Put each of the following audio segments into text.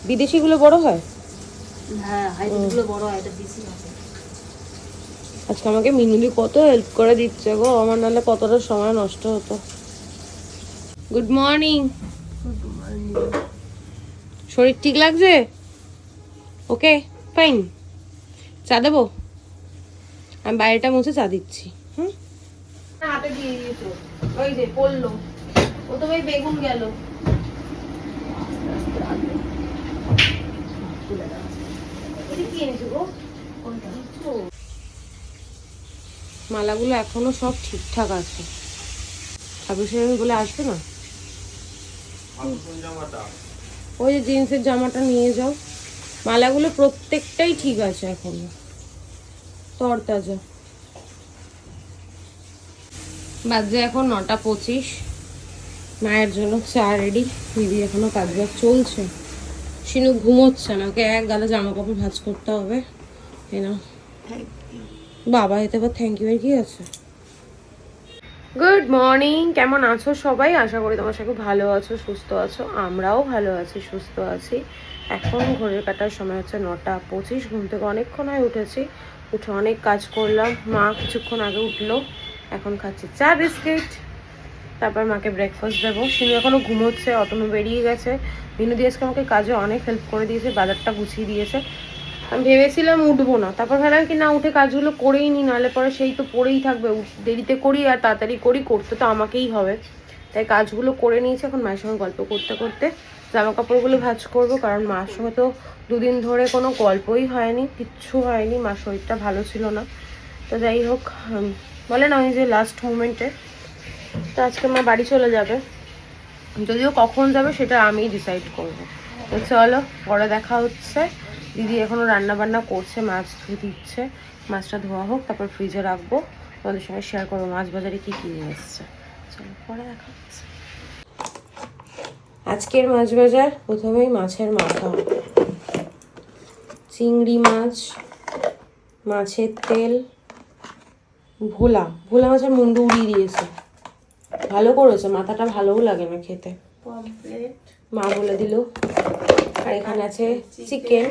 বিদেশিগুলো বড় হয়? হ্যাঁ, হাইব্রিডগুলো বড় হয়, এটা বেশি আছে। আজকে আমাকে মিনুদি কত হেল্প করে দিচ্ছে গো, আমার নাহলে কতটা সময় নষ্ট হতো। Good morning. শরীর ঠিক লাগছে? Okay fine. চা দেবো? আমি বাইরেটা মুছে চা দিচ্ছি। হাতে দিয়ে দিয়েছো, ওই যে পড়লো, ও তো ভাই বেগুন গেল। মালাগুলো এখনো সব ঠিকঠাক আছে, 26 বলে আসবে না। ওই যে জিন্সের জামাটা নিয়ে যাও। মালাগুলো প্রত্যেকটাই ঠিক আছে এখনো, তরতাজা। বাজে এখন 9:25। মায়ের জন্য চা রেডি। দিদি এখনো কাজ বাজ চলছে। শিনু ঘুমোচ্ছে, আমাকে এক গাদা জামা কাপড় ভাঁজ করতে হবে। না বাবা, এতে আবার থ্যাংক ইউ এর কি আছে? গুড মর্নিং, কেমন আছো সবাই? আশা করি তোমার সাথে ভালো আছো, সুস্থ আছো। আমরাও ভালো আছি, সুস্থ আছি। এখন ঘড়ির কাটার সময় হচ্ছে 9:25। ঘুম থেকে অনেকক্ষণ হয় উঠেছি, উঠে অনেক কাজ করলাম। মা কিছুক্ষণ আগে উঠলো, এখন খাচ্ছি চা বিস্কিট। তারপর মাকে ব্রেকফাস্ট দেবো। শিনু এখনও ঘুমোচ্ছে, অতনু বেরিয়ে গেছে। বিনুদি আজকে আমাকে কাজে অনেক হেল্প করে দিয়েছে, বাজারটা গুছিয়ে দিয়েছে। আমি ভেবেছিলাম উঠবো না, তারপর ভাবলাম কি না, উঠে কাজগুলো করেই নি, নাহলে পরে সেই তো পড়েই থাকবে। দেরিতে করি আর তাড়াতাড়ি করি, করতে তো আমাকেই হবে। তাই কাজগুলো করে নিয়েছি। এখন মায়ের সঙ্গে গল্প করতে করতে জামা কাপড়গুলো ভাঁজ করবো, কারণ মার সঙ্গে তো দুদিন ধরে কোনো গল্পই হয়নি, কিচ্ছু হয়নি। মার শরীরটা ভালো ছিল না। তো যাই হোক, বলে না ওই যে লাস্ট মোমেন্টে। তো আজকে মা বাড়ি চলে যাবে, যদিও কখন যাবে সেটা আমিই ডিসাইড করবো। তো চলো, পরে দেখা হচ্ছে। দিদি এখনও রান্না বান্না করছে, মাছ ধুয়ে দিচ্ছে। মাছটা ধোয়া হোক, তারপর ফ্রিজে রাখবো, তোমাদের সঙ্গে শেয়ার করবো মাছ বাজারে কী কী নিয়ে এসছে। চলো পরে দেখা হচ্ছে। আজকের মাছ বাজার, প্রথমেই মাছের মাথা, চিংড়ি মাছ, মাছের তেল, ভোলা ভোলা মাছের মুন্ডু উড়িয়ে দিয়েছে। ভালো করেছে, মাথাটা ভালোও লাগে না খেতে, মা বলে দিল। আর এখানে আছে চিকেন,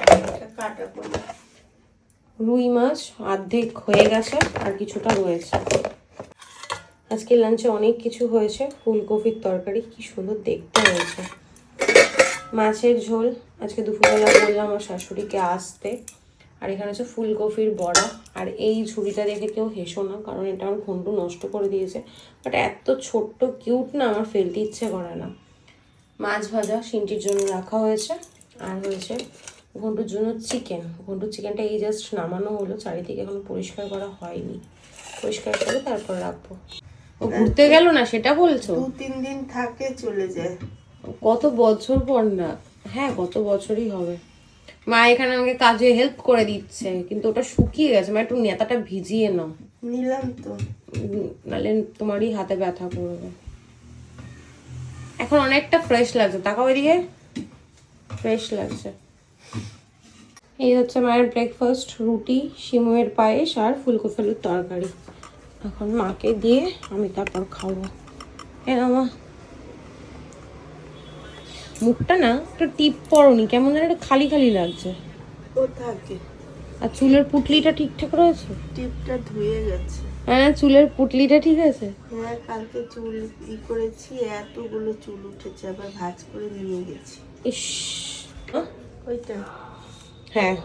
রুই মাছ অর্ধেক হয়ে গেছে আর কিছুটা রয়েছে। আজকে লাঞ্চে অনেক কিছু হয়েছে। ফুলকপির তরকারি, কি সুন্দর দেখতে হয়েছে। মাছের ঝোল, আজকে দুপুরবেলা বললাম আমার শাশুড়িকে আসতে। আর এখানে হচ্ছে ফুলকপির বড়া। আর এই ঝুড়িটা দেখে কেউ হেসো না, কারণ এটা আমার ঘন্টু নষ্ট করে দিয়েছে। বাট এত ছোট্ট কিউট না, আমার ফেলতে ইচ্ছে করে না। মাছ ভাজা সিনটির জন্য রাখা হয়েছে। আর হয়েছে ঘন্টুর জন্য চিকেন। ঘন্টুর চিকেনটা এই জাস্ট নামানো হলো, চারিদিকে এখন পরিষ্কার করা হয়নি। পরিষ্কার করে তারপর রাখবো। ও ঘুরতে গেল না সেটা বলছো? 2-3 দিন থাকে চলে যায়। কত বছর পর না? হ্যাঁ, কত বছরই হবে। মা এখানে আমাকে কাজে হেল্প করে দিচ্ছে, কিন্তু ওটা শুকিয়ে গেছে। মা একটু নেতাটা ভিজিয়ে নাও। নিলাম তো, নাহলে তোমারই হাতে ব্যথা করবে। এখন অনেকটা ফ্রেশ লাগছে, তাকাও এদিকে, ফ্রেশ লাগছে। এই হচ্ছে মায়ের ব্রেকফাস্ট, রুটি, সিমুয়ের পায়েস আর ফুলকপি আলুর তরকারি। এখন মাকে দিয়ে আমি তারপর খাবো। মা, মুখটা না একটু টিপ পড়নি, কেমন যেন একটু খালি খালি লাগছে। ও থাকে। আর চুলের পুটলিটা ঠিকঠাক রয়েছে? টিপটা ধুয়ে গেছে। হ্যাঁ, চুলের পুটলিটা ঠিক আছে? হ্যাঁ, কালকে চুল করেছি, এতগুলো চুল উঠেছে, আবার ভাঁজ করে নিয়ে গেছি। ইস, ওইটা হ্যাঁ,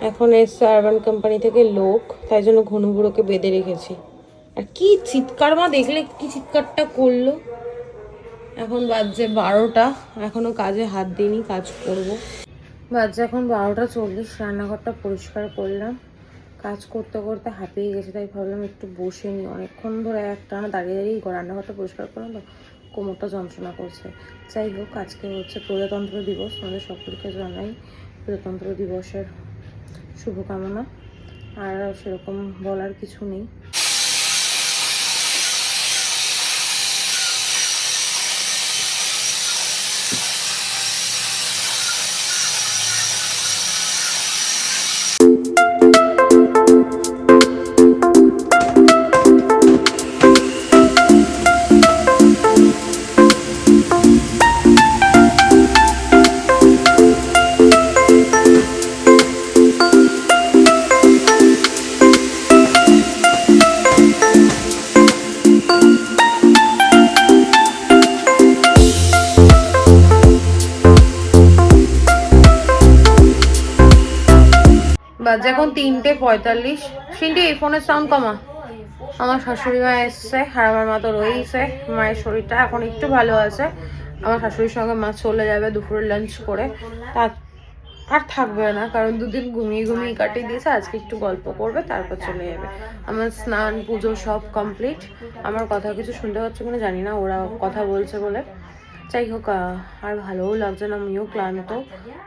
এখন এসছে আরবান কোম্পানি থেকে লোক, তাই জন্য ঘনুগুড়োকে বেঁধে রেখেছি। আর কি চিৎকার, মা দেখলে কি চিৎকারটা করলো। এখন বাজছে 12টা, এখনো কাজে হাত দিইনি, কাজ করব। বাজছে এখন 12টা 40। রান্নাঘরটা পরিষ্কার করলাম, কাজ করতে করতে হাঁপিয়ে গেছে, তাই ভাবলাম একটু বসে নিই। অনেকক্ষণ ধরে একটানা দাঁড়িয়ে দাঁড়িয়ে রান্নাঘরটা পরিষ্কার করলাম তো কোমরটা যন্ত্রণা করছে। যাই হোক, আজকে হচ্ছে প্রজাতন্ত্র দিবস, আমাদের সকলকে জানাই প্রজাতন্ত্র দিবসের শুভকামনা। আর সেরকম বলার কিছু নেই। বাজে এখন 3:45। সিন্টি এই ফোনের সাউন্ড কমা। আমার শাশুড়ি মা এসছে আর আমার মা তো রয়েছে। মায়ের শরীরটা এখন একটু ভালো আছে। আমার শাশুড়ির সঙ্গে মা চলে যাবে দুপুরে লাঞ্চ করে, তার আর থাকবে না, কারণ দুদিন ঘুমিয়ে ঘুমিয়ে কাটিয়ে দিয়েছে। আজকে একটু গল্প করবে, তারপর চলে যাবে। আমার স্নান পুজো সব কমপ্লিট। আমার কথা কিছু শুনতে পাচ্ছ কিনা জানি না, ওরা কথা বলছে বলে। যাই হোক, আর ভালোও লাগছে না, আমিও ক্লান্ত।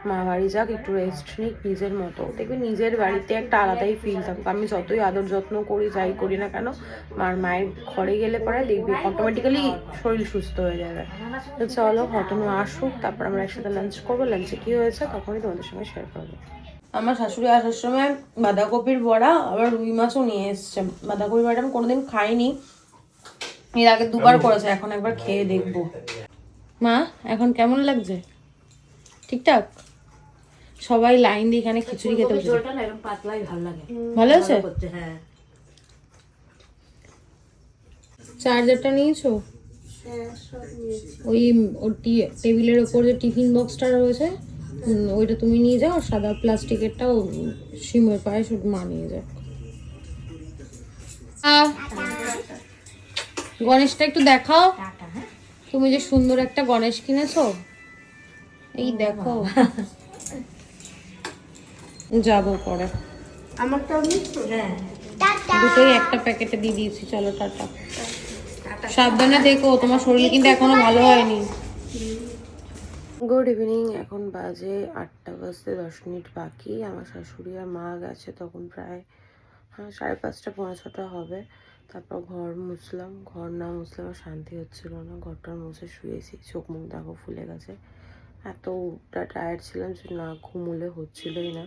মা বাড়ি যাক, একটু রেস্ট নিক নিজের মতো। দেখবি নিজের বাড়িতে একটা আলাদাই ফিল থাকবে। আমি যতই আদর যত্ন করি যাই করি না কেন, মায়ের ঘরে গেলে পরে দেখবি অটোমেটিক্যালি শরীর সুস্থ হয়ে যাবে। তো চলো হতনু আসুক, তারপর আমরা একসাথে লাঞ্চ করবো। লাঞ্চে কি হয়েছে তখনই তোমাদের সঙ্গে শেয়ার করবো। আমার শাশুড়ি আসার সময় বাঁধাকপির বড়া আবার রুই মাছও নিয়ে এসছে। বাঁধাকপির বড়াটা আমি কোনোদিন খাইনি, এর আগে দুবার করেছে, এখন একবার খেয়ে দেখবো। মা এখন কেমন লাগছে? ঠিকঠাক? সবাই লাইন দিয়ে এখানে খিচুড়ি খেতে বসেছে। ভালো আছে? হ্যাঁ, চার্জারটা নিয়েছো? ওই টেবিলের ওপর যে টিফিন বক্সটা রয়েছে ওইটা তুমি নিয়ে যাও, আর সাদা প্লাস্টিকেরটাও সিমের পায়ে শুধু মা নিয়ে যাও। গণেশটা একটু দেখাও। তুমি যে সুন্দর একটা গণেশ কিনেছো, এই দেখো। যাবো পরে। আমারটাও নিচ্ছ? হ্যাঁ। দুটোই একটা প্যাকেটে দিয়ে দিয়েছি। চলো টাটা। সাবধানে দেখো, তোমার শরীর কিন্তু এখনো ভালো হয়নি। Good evening. এখন বাজে 8টা বাজতে 10 মিনিট বাকি। আমার শাশুড়ি আর মা গেছে তখন প্রায় 5:30 পৌনে 6টা হবে। তারপর ঘর মুছলাম। ঘর না মুছলে আমার শান্তি হচ্ছিল না। ঘরটা মুছে শুয়েছি, চোখ মুখ দেখো ফুলে গেছে। এতটা টায়ার্ড ছিলাম যে না ঘুমোলে হচ্ছিলই না।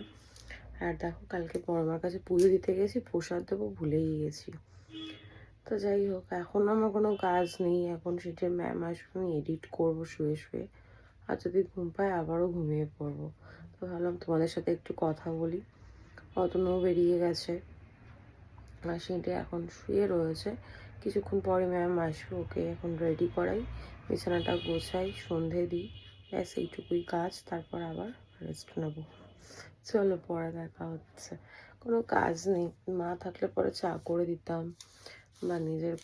আর দেখো কালকে বড়মার কাছে পুজো দিতে গেছি, প্রসাদ দেবো ভুলেই গেছি। তো যাই হোক, এখন আমার কোনো কাজ নেই। এখন সেটার ম্যাম আসবে, আমি এডিট করবো শুয়ে শুয়ে। আর যদি ঘুম পায় আবারও ঘুমিয়ে পড়বো। তো ভাবলাম তোমাদের সাথে একটু কথা বলি। অতনও বেরিয়ে গেছে, আর সেটা এখন শুয়ে রয়েছে। কিছুক্ষণ পরে ম্যাম আসবে, ওকে এখন রেডি করাই, বিছানাটা গোছাই, সন্ধে দিই, ব্যাস এইটুকুই কাজ। তারপর আবার রেস্ট নেবো। চলো পরে দেখা হচ্ছে। কোনো কাজ নেই। মা থাকলে পরে চা করে দিতাম বা নিজের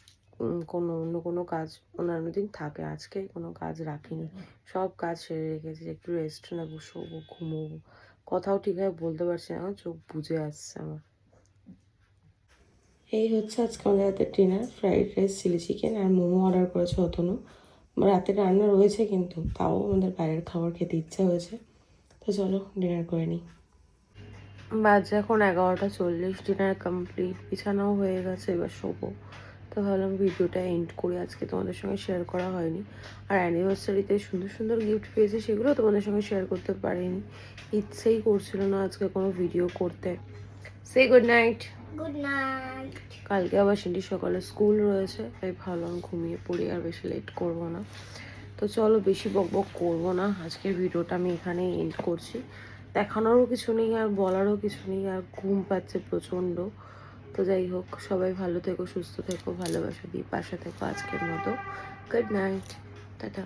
কোনো অন্য কোনো কাজ অন্যান্য দিন থাকে। আজকে কোনো কাজ রাখিনি, সব কাজ সেরে রেখেছি। একটু রেস্ট নেবো, শোবো, ঘুমোবো। কথাও ঠিকভাবে বলতে পারছি না, আমার চোখ বুজে আসছে আমার। এই হচ্ছে আজকে আমাদের রাতের dinner. Fried rice, chilli chicken আর মোমো অর্ডার করেছে অতনু। রাতে রান্না রয়েছে কিন্তু তাও আমাদের বাইরের খাবার খেতে ইচ্ছা হয়েছে। তো চলো ডিনার করে নিই। বাজে এখন 11:40। ডিনার কমপ্লিট, বিছানাও হয়ে গেছে, এবার শোবো। তো ভাবলাম ভিডিওটা এন্ড করি, আজকে তোমাদের সঙ্গে শেয়ার করা হয়নি। আর অ্যানিভার্সারিতে সুন্দর সুন্দর গিফট পেয়েছি, সেগুলো তোমাদের সঙ্গে শেয়ার করতে পারিনি। ইচ্ছেই করছিল না আজকে কোনো ভিডিও করতে। সে গুড নাইট। Good night. কালকে আবার সিন্ডি সকালে স্কুল রয়েছে, তাই ভাবলাম ঘুমিয়ে পড়ি, আর বেশি লেট করবো না। তো চলো বেশি বকবক করবো না, আজকের ভিডিওটা আমি এখানেই এন্ড করছি। দেখানোরও কিছু নেই আর বলারও কিছু নেই, আর ঘুম পাচ্ছে প্রচণ্ড। তো যাই হোক, সবাই ভালো থেকো, সুস্থ থেকো, ভালোবাসা দিয়ে পাশে থেকো। আজকের মতো গুড নাইট, টাটা।